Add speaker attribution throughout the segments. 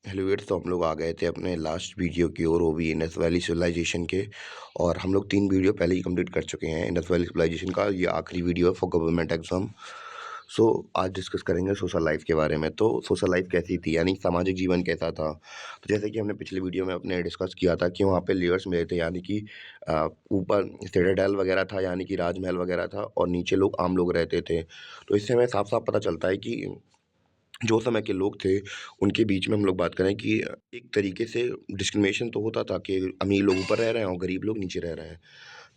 Speaker 1: Hello wears, तो हम लोग आ गए थे अपने लास्ट वीडियो की ओर, वो भी इंडस वैली सिविलाइजेशन के। और हम लोग 3 वीडियो पहले ही कंप्लीट कर चुके हैं इंडस वैली सिविलाइजेशन का। ये आखिरी वीडियो है फॉर गवर्नमेंट एग्जाम। सो आज डिस्कस करेंगे सोशल लाइफ के बारे में। तो सोशल लाइफ कैसी थी, यानी सामाजिक जीवन कैसा था। तो जैसे कि हमने पिछले वीडियो में अपने डिस्कस किया था कि वहाँ पे लेयर्स मिले थे, यानी कि ऊपर सिटाडेल वगैरह था, यानी कि राजमहल वगैरह था, और नीचे लोग आम लोग रहते थे। तो इससे हमें साफ साफ पता चलता है कि जो समय के लोग थे, उनके बीच में हम लोग बात करें कि एक तरीके से डिस्क्रिमिनेशन तो होता था कि अमीर लोग ऊपर रह रहे हैं और गरीब लोग नीचे रह रहे हैं।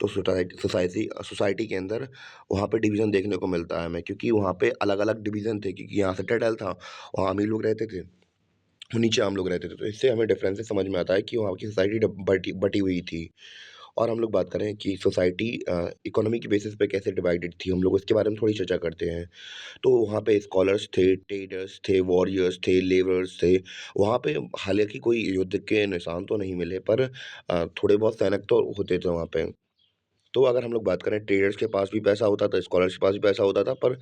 Speaker 1: तो सोसाइटी सोसाइटी के अंदर वहाँ पे डिवीज़न देखने को मिलता है हमें, क्योंकि वहाँ पे अलग-अलग डिवीज़न थे, क्योंकि यहाँ सिटाडेल था, वहाँ अमीर लोग रहते थे, नीचे आम लोग रहते थे। तो इससे हमें डिफरेंसेस समझ में आता है कि वहाँ की सोसाइटी बटी बटी हुई थी। और हम लोग बात करें कि सोसाइटी इकोनॉमी के बेसिस पे कैसे डिवाइडेड थी, हम लोग उसके बारे में थोड़ी चर्चा करते हैं। तो वहाँ पे स्कॉलर्स थे, ट्रेडर्स थे, वॉरियर्स थे, लेबरर्स थे। वहाँ पे हालाँकि कोई युद्ध के निशान तो नहीं मिले, पर थोड़े बहुत सैनिक तो होते थे वहाँ पे। तो अगर हम लोग बात करें, ट्रेडर्स के पास भी पैसा होता था, स्कॉलर्स के पास भी पैसा होता था, पर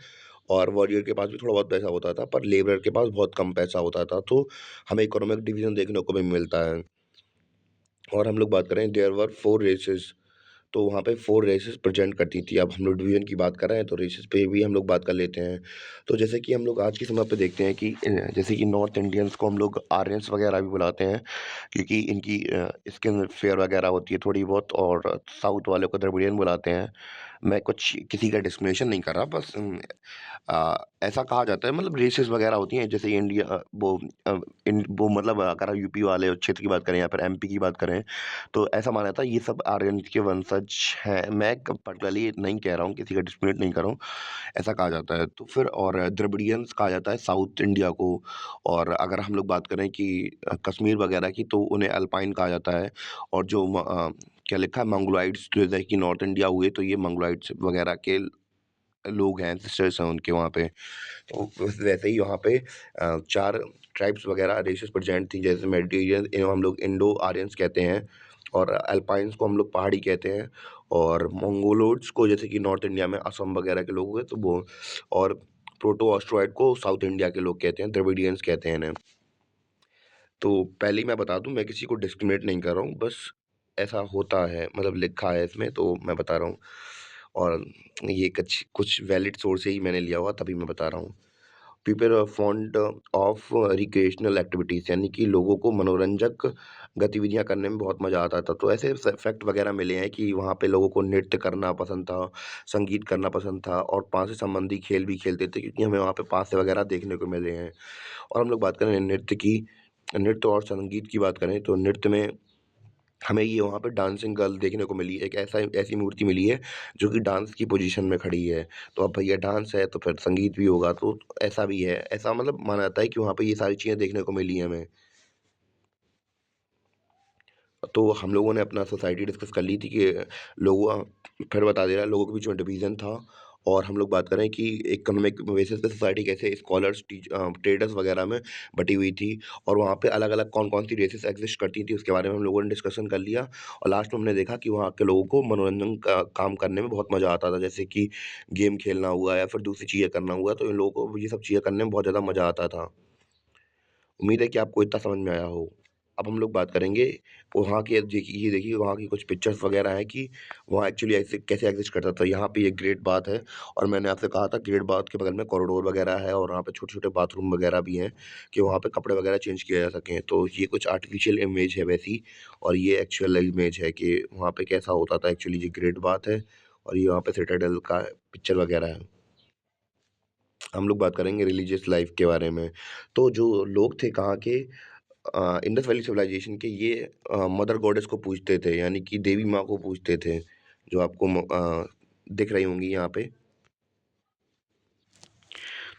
Speaker 1: और वॉरियर के पास भी थोड़ा बहुत पैसा होता था, पर लेबर के पास बहुत कम पैसा होता था। तो हमें इकोनॉमिक डिवीज़न देखने को भी मिलता है। और हम लोग बात करें, देयर वर 4 रेसेस। तो वहाँ पे 4 रेसेस प्रेज़ेंट करती थी। अब हम लोग डिवीज़न की बात कर रहे हैं, तो रेसेस पे भी हम लोग बात कर लेते हैं। तो जैसे कि हम लोग आज के समय पे देखते हैं कि जैसे कि नॉर्थ इंडियंस को हम लोग आर्यंस वगैरह भी बुलाते हैं, क्योंकि इनकी स्किन फेयर वगैरह होती है थोड़ी बहुत, और साउथ वाले को द्रविडियन बुलाते हैं। मैं कुछ किसी का डिस्क्रिमिनेशन नहीं कर रहा, बस ऐसा कहा जाता है, मतलब रेसेस वगैरह होती हैं। जैसे इंडिया अ, वो मतलब अगर यूपी वाले क्षेत्र की बात करें या फिर एमपी की बात करें, तो ऐसा माना जाता है ये सब आर्यन के वंशज हैं। मैं पर्टिकुलरली नहीं कह रहा हूँ, किसी का डिस्क्रिमिनेट नहीं कर रहा हूँ, ऐसा कहा जाता है। तो फिर और द्रविडियंस कहा जाता है साउथ इंडिया को। और अगर हम लोग बात करें कि कश्मीर वगैरह की, तो उन्हें अल्पाइन कहा जाता है। और जो क्या लिखा है, मंगोलाइड्स, जो जैसे कि नॉर्थ इंडिया हुए, तो ये मंगोलाइड्स वगैरह के लोग हैं, सिस्टर्स हैं उनके वहाँ पे। तो वैसे ही वहाँ पे 4 ट्राइब्स वगैरह रेसेस प्रेजेंट थी, जैसे मेडिटेरियन, इन्हें हम लोग इंडो आर्यंस कहते हैं, और अल्पाइंस को हम लोग पहाड़ी कहते हैं, और मंगोलोइड्स को जैसे कि नॉर्थ इंडिया में असम वगैरह के लोग हुए तो वो, और प्रोटो ऑस्ट्रोइड को साउथ इंडिया के लोग कहते हैं, द्रविडियंस कहते हैं इन्हें। तो पहले ही मैं बता दूँ, मैं किसी को डिस्क्रिमिनेट नहीं कर रहा हूँ, बस ऐसा होता है, मतलब लिखा है इसमें, तो मैं बता रहा हूँ। और ये कुछ वैलिड सोर्स से ही मैंने लिया हुआ, तभी मैं बता रहा हूँ। People are fond of recreational activities, यानी कि लोगों को मनोरंजक गतिविधियाँ करने में बहुत मज़ा आता था। तो ऐसे फैक्ट वगैरह मिले हैं कि वहाँ पे लोगों को नृत्य करना पसंद था, संगीत करना पसंद था, और पाँच से संबंधी खेल भी खेलते थे, क्योंकि हमें वहाँ पे पास वगैरह देखने को मिले हैं। और हम लोग बात करें नृत्य की, नृत्य और संगीत की बात करें, तो नृत्य में हमें ये वहाँ पे डांसिंग गर्ल देखने को मिली। एक ऐसी मूर्ति मिली है जो कि डांस की पोजीशन में खड़ी है। तो अब भैया डांस है तो फिर संगीत भी होगा, तो ऐसा भी है। ऐसा मतलब माना जाता है कि वहाँ पे ये सारी चीज़ें देखने को मिली हैं हमें। तो हम लोगों ने अपना सोसाइटी डिस्कस कर ली थी कि लोगों फिर बता दे रहा है, लोगों के बीच में डिवीज़न था। और हम लोग बात करें कि इकोनॉमिक बेसिस पे सोसाइटी कैसे स्कॉलर्स, ट्रेडर्स वगैरह में बटी हुई थी, और वहाँ पे अलग-अलग कौन-कौन सी रेसेस एग्ज़िस्ट करती थी, उसके बारे में हम लोगों ने डिस्कशन कर लिया। और लास्ट में हमने देखा कि वहाँ के लोगों को मनोरंजन का काम करने में बहुत मज़ा आता था, जैसे कि गेम खेलना हुआ या फिर दूसरी चीज़ें करना हुआ, तो इन लोगों को ये सब चीज़ें करने में बहुत ज़्यादा मज़ा आता था। उम्मीद है कि आपको इतना समझ में आया हो। अब हम लोग बात करेंगे वहाँ की, ये देखिए वहाँ की कुछ पिक्चर्स वगैरह हैं कि वहाँ एक्चुअली ऐसे कैसे एग्ज़िस्ट करता था। यहाँ पे ये ग्रेट बाथ है, और मैंने आपसे कहा था ग्रेट बाथ के बगल में कॉरिडोर वगैरह है, और वहाँ पे छोटे-छोटे बाथरूम वगैरह भी हैं कि वहाँ पे कपड़े वगैरह चेंज किए जा सकें। तो ये कुछ आर्टिफ़िशियल इमेज है वैसी, और ये एक्चुअल इमेज है कि वहाँ पे कैसा होता था। एक्चुअली ये ग्रेट बाथ है, और ये वहाँ पे सिटाडेल का पिक्चर वगैरह है। हम लोग बात करेंगे रिलीजियस लाइफ़ के बारे में। तो जो लोग थे कहाँ के, इंडस वैली सिविलाइजेशन के, ये मदर गॉडेस को पूजते थे, यानी कि देवी माँ को पूजते थे, जो आपको दिख रही होंगी यहाँ पे।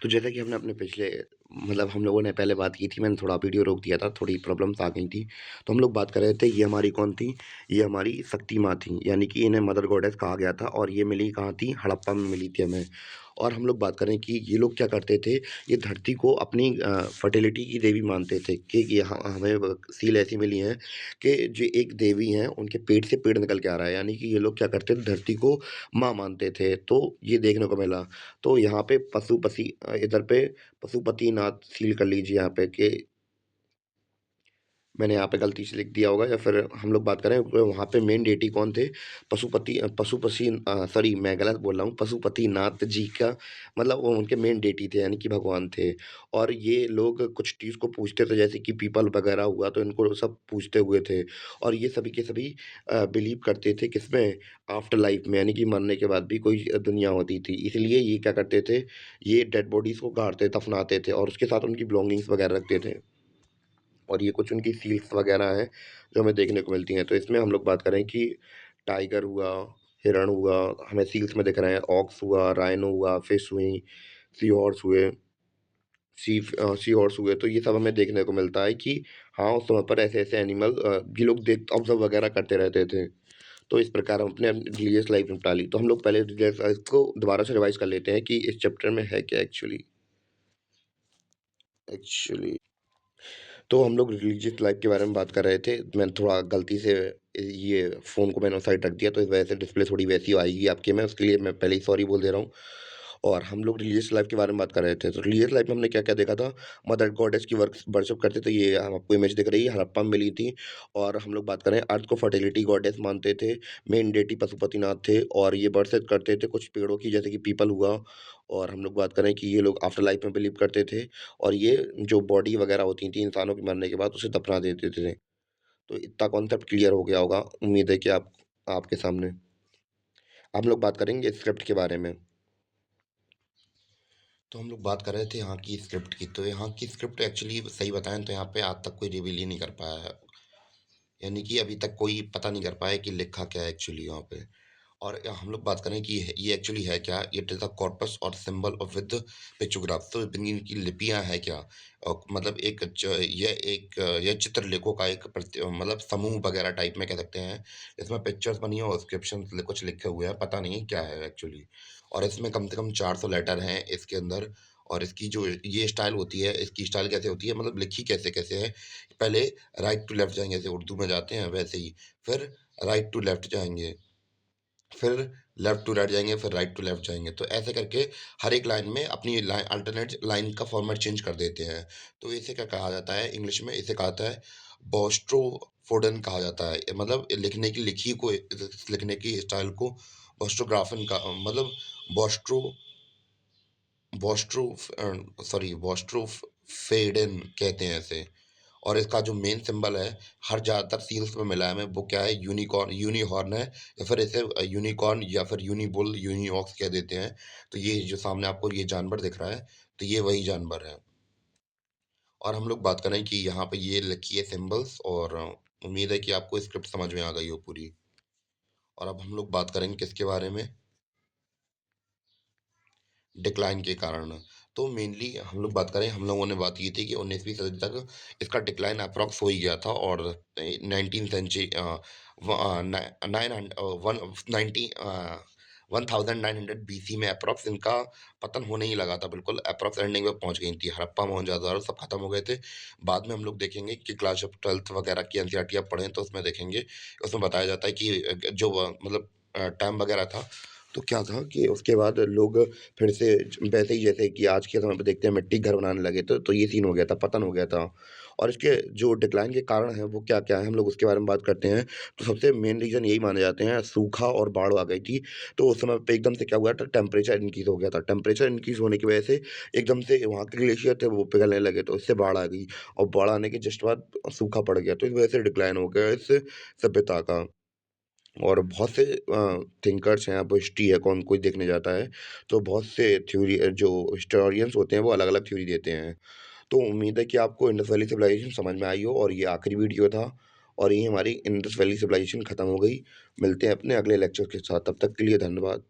Speaker 1: तो जैसा कि हमने अपने पिछले, मतलब हम लोगों ने पहले बात की थी, मैंने थोड़ा वीडियो रोक दिया था, थोड़ी प्रॉब्लम्स आ गई थी। तो हम लोग बात कर रहे थे, ये हमारी कौन थी, ये हमारी शक्ति माँ थी, यानी कि इन्हें मदर गॉडेस कहा गया था, और ये मिली कहाँ थी, हड़प्पा में मिली थी हमें। और हम लोग बात करें कि ये लोग क्या करते थे, ये धरती को अपनी फर्टिलिटी की देवी मानते थे, कि ये हमें सील ऐसी मिली हैं कि जो एक देवी हैं, उनके पेट से पेड़ निकल के आ रहा है, यानी कि ये लोग क्या करते थे, धरती को माँ मानते थे। तो ये देखने को मिला। तो यहाँ पे इधर पे पशुपतिनाथ फ़ील कर लीजिए यहाँ पे कि मैंने यहाँ पे गलती से लिख दिया होगा, या फिर हम लोग बात करें वहाँ पे मेन डेटी कौन थे, सॉरी मैं गलत बोल रहा हूँ, पशुपतिनाथ जी का मतलब वो उनके मेन डेटी थे, यानी कि भगवान थे। और ये लोग कुछ चीज़ को पूजते थे, जैसे कि पीपल वगैरह हुआ, तो इनको सब पूजते हुए थे। और ये सभी के सभी बिलीव करते थे किसमें, आफ्टर लाइफ में, यानी कि मरने के बाद भी कोई दुनिया होती थी। इसलिए ये क्या करते थे, ये डेड बॉडीज़ को गाड़ते दफनाते थे और उसके साथ उनकी बिलोंगिंग्स वगैरह रखते थे। और ये कुछ उनकी सील्स वगैरह हैं, जो हमें देखने को मिलती हैं। तो इसमें हम लोग बात करें कि टाइगर हुआ, हिरण हुआ, हमें सील्स में दिख रहे हैं, ऑक्स हुआ, राइनो हुआ, फिश हुई, सी हॉर्स हुए, सी हॉर्स हुए, तो ये सब हमें देखने को मिलता है कि हाँ, उस समय पर ऐसे-ऐसे एनिमल ये लोग देख ऑब्ज़र्व वगैरह करते रहते थे। तो इस प्रकार हम अपने रिलीजियस लाइफ़ निपटा ली। तो हम लोग पहले रिलीजियस लाइफ़ को दोबारा से रिवाइज़ कर लेते हैं कि इस चैप्टर में है क्या एक्चुअली। एक्चुअली तो हम लोग रिलीजियस लाइफ के बारे में बात कर रहे थे। मैंने थोड़ा गलती से ये फ़ोन को मैंने उस साइड रख दिया, तो इस वजह से डिस्प्ले थोड़ी वैसी आएगी आपके में, उसके लिए मैं पहले ही सॉरी बोल दे रहा हूँ। और हम लोग रिलीजियस लाइफ के बारे में बात कर रहे थे। तो रिलीजियस लाइफ में हमने क्या-क्या देखा था, मदर गॉडेस की वर्शिप करते थे। ये हम आपको इमेज दिख रही है, हड़प्पा में मिली थी। और हम लोग बात करें, अर्थ को फर्टिलिटी गॉडेस मानते थे। मेन डेटी पशुपतिनाथ थे और ये वर्शिप करते थे कुछ पेड़ों की, जैसे कि पीपल हुआ। और हम लोग बात करें कि ये लोग आफ्टर लाइफ में बिलीव करते थे। और ये जो बॉडी वगैरह होती थी इंसानों के मरने के बाद, उसे दफना देते थे। तो इतना कॉन्सेप्ट क्लियर हो गया होगा। उम्मीद है कि आपके सामने। अब हम लोग बात करेंगे स्क्रिप्ट के बारे में। तो हम लोग बात कर रहे थे यहाँ की स्क्रिप्ट की। तो यहाँ की स्क्रिप्ट एक्चुअली सही बताएँ तो यहाँ पे आज तक कोई रिवील ही नहीं कर पाया है। यानी कि अभी तक कोई पता नहीं कर पाया कि लिखा क्या है एक्चुअली वहाँ पे। और हम लोग बात करें कि ये एक्चुअली है क्या? इट इज़ अ कॉर्पस और सिंबल ऑफ विद पिक्टोग्राफ्स। तो इनकी लिपियाँ हैं क्या? मतलब ये चित्रलेखों का एक मतलब समूह वगैरह टाइप में कह सकते हैं। इसमें पिक्चर्स बनी है और इंस्क्रिप्शंस कुछ लिखे हुए हैं, पता नहीं क्या है एक्चुअली। और इसमें कम से कम 400 लेटर हैं इसके अंदर। और इसकी जो ये स्टाइल होती है, इसकी स्टाइल कैसे होती है, मतलब लिखी कैसे-कैसे है? पहले राइट टू लेफ्ट जाएँगे, जैसे उर्दू में जाते हैं वैसे ही। फिर राइट टू लेफ्ट जाएँगे, फिर लेफ्ट टू राइट जाएँगे, फिर राइट टू लेफ्ट जाएँगे। तो ऐसे करके हर एक लाइन में अपनी अल्टरनेट लाइन का फॉर्मेट चेंज कर देते हैं। तो इसे क्या कहा जाता है इंग्लिश में? इसे कहा जाता है बॉस्ट्रोफोडन कहा जाता है। मतलब लिखने की स्टाइल को बॉस्ट्रोग्राफन का मतलब बॉस्ट्रो बॉस्ट्रोफेडन कहते हैं इसे। और इसका जो मेन सिंबल है, हर ज़्यादातर सील्स में मिला है हमें, वो क्या है, यूनिकॉर्न यूनिहॉर्न है, या फिर इसे यूनिकॉर्न या फिर यूनिबुल, यूनिऑक्स कह देते हैं। तो ये जो सामने आपको ये जानवर दिख रहा है, तो ये वही जानवर है। और हम लोग बात करें कि यहाँ पे ये लिखी है सिंबल्स। और उम्मीद है कि आपको स्क्रिप्ट समझ में आ गई हो पूरी। और अब हम लोग बात करेंगे किसके बारे में? डिक्लाइन के कारण। तो मेनली हम लोग बात करें, हम लोगों ने बात की थी कि 19वीं सदी तक इसका डिक्लाइन अप्रॉक्स हो ही गया था। और 19th सेंचुरी 1900 बीसी में अप्रॉक्स इनका पतन होने ही लगा था, बिल्कुल अप्रॉक्स एंडिंग में पहुंच गई थी। हड़प्पा मोहनजोदड़ो सब खत्म हो गए थे। बाद में हम लोग देखेंगे कि क्लास ऑफ 12th वगैरह की एनसीईआरटी आप पढ़ें तो उसमें देखेंगे, उसमें बताया जाता है कि मतलब टाइम वगैरह था। तो क्या था कि उसके बाद लोग फिर से वैसे ही, जैसे कि आज के समय पे देखते हैं, मिट्टी के घर बनाने लगे, तो ये सीन हो गया था, पतन हो गया था। और इसके जो डिक्लाइन के कारण हैं वो क्या-क्या हैं, हम लोग उसके बारे में बात करते हैं। तो सबसे मेन रीज़न यही माने जाते हैं, सूखा और बाढ़ आ गई थी। तो उस समय पे एकदम से क्या हुआ था, टेम्परेचर इंक्रीज़ हो गया था। टेम्परेचर इंक्रीज़ होने की वजह से एकदम से वहाँ के ग्लेशियर थे वो पिघलने लगे, तो इससे बाढ़ आ गई। और बाढ़ आने के जस्ट बाद सूखा पड़ गया, तो इस वजह से डिक्लाइन हो गया इस सभ्यता का। और बहुत से थिंकर्स हैं, अब हिस्ट्री है, कौन कोई देखने जाता है, तो बहुत से जो हिस्टोरियंस होते हैं वो अलग-अलग थ्योरी देते हैं। तो उम्मीद है कि आपको इंडस वैली सिविलाइजेशन समझ में आई हो, और ये आखिरी वीडियो था। और यही हमारी इंडस वैली सिविलाइजेशन खत्म हो गई। मिलते हैं अपने अगले लेक्चर के साथ, तब तक के लिए धन्यवाद।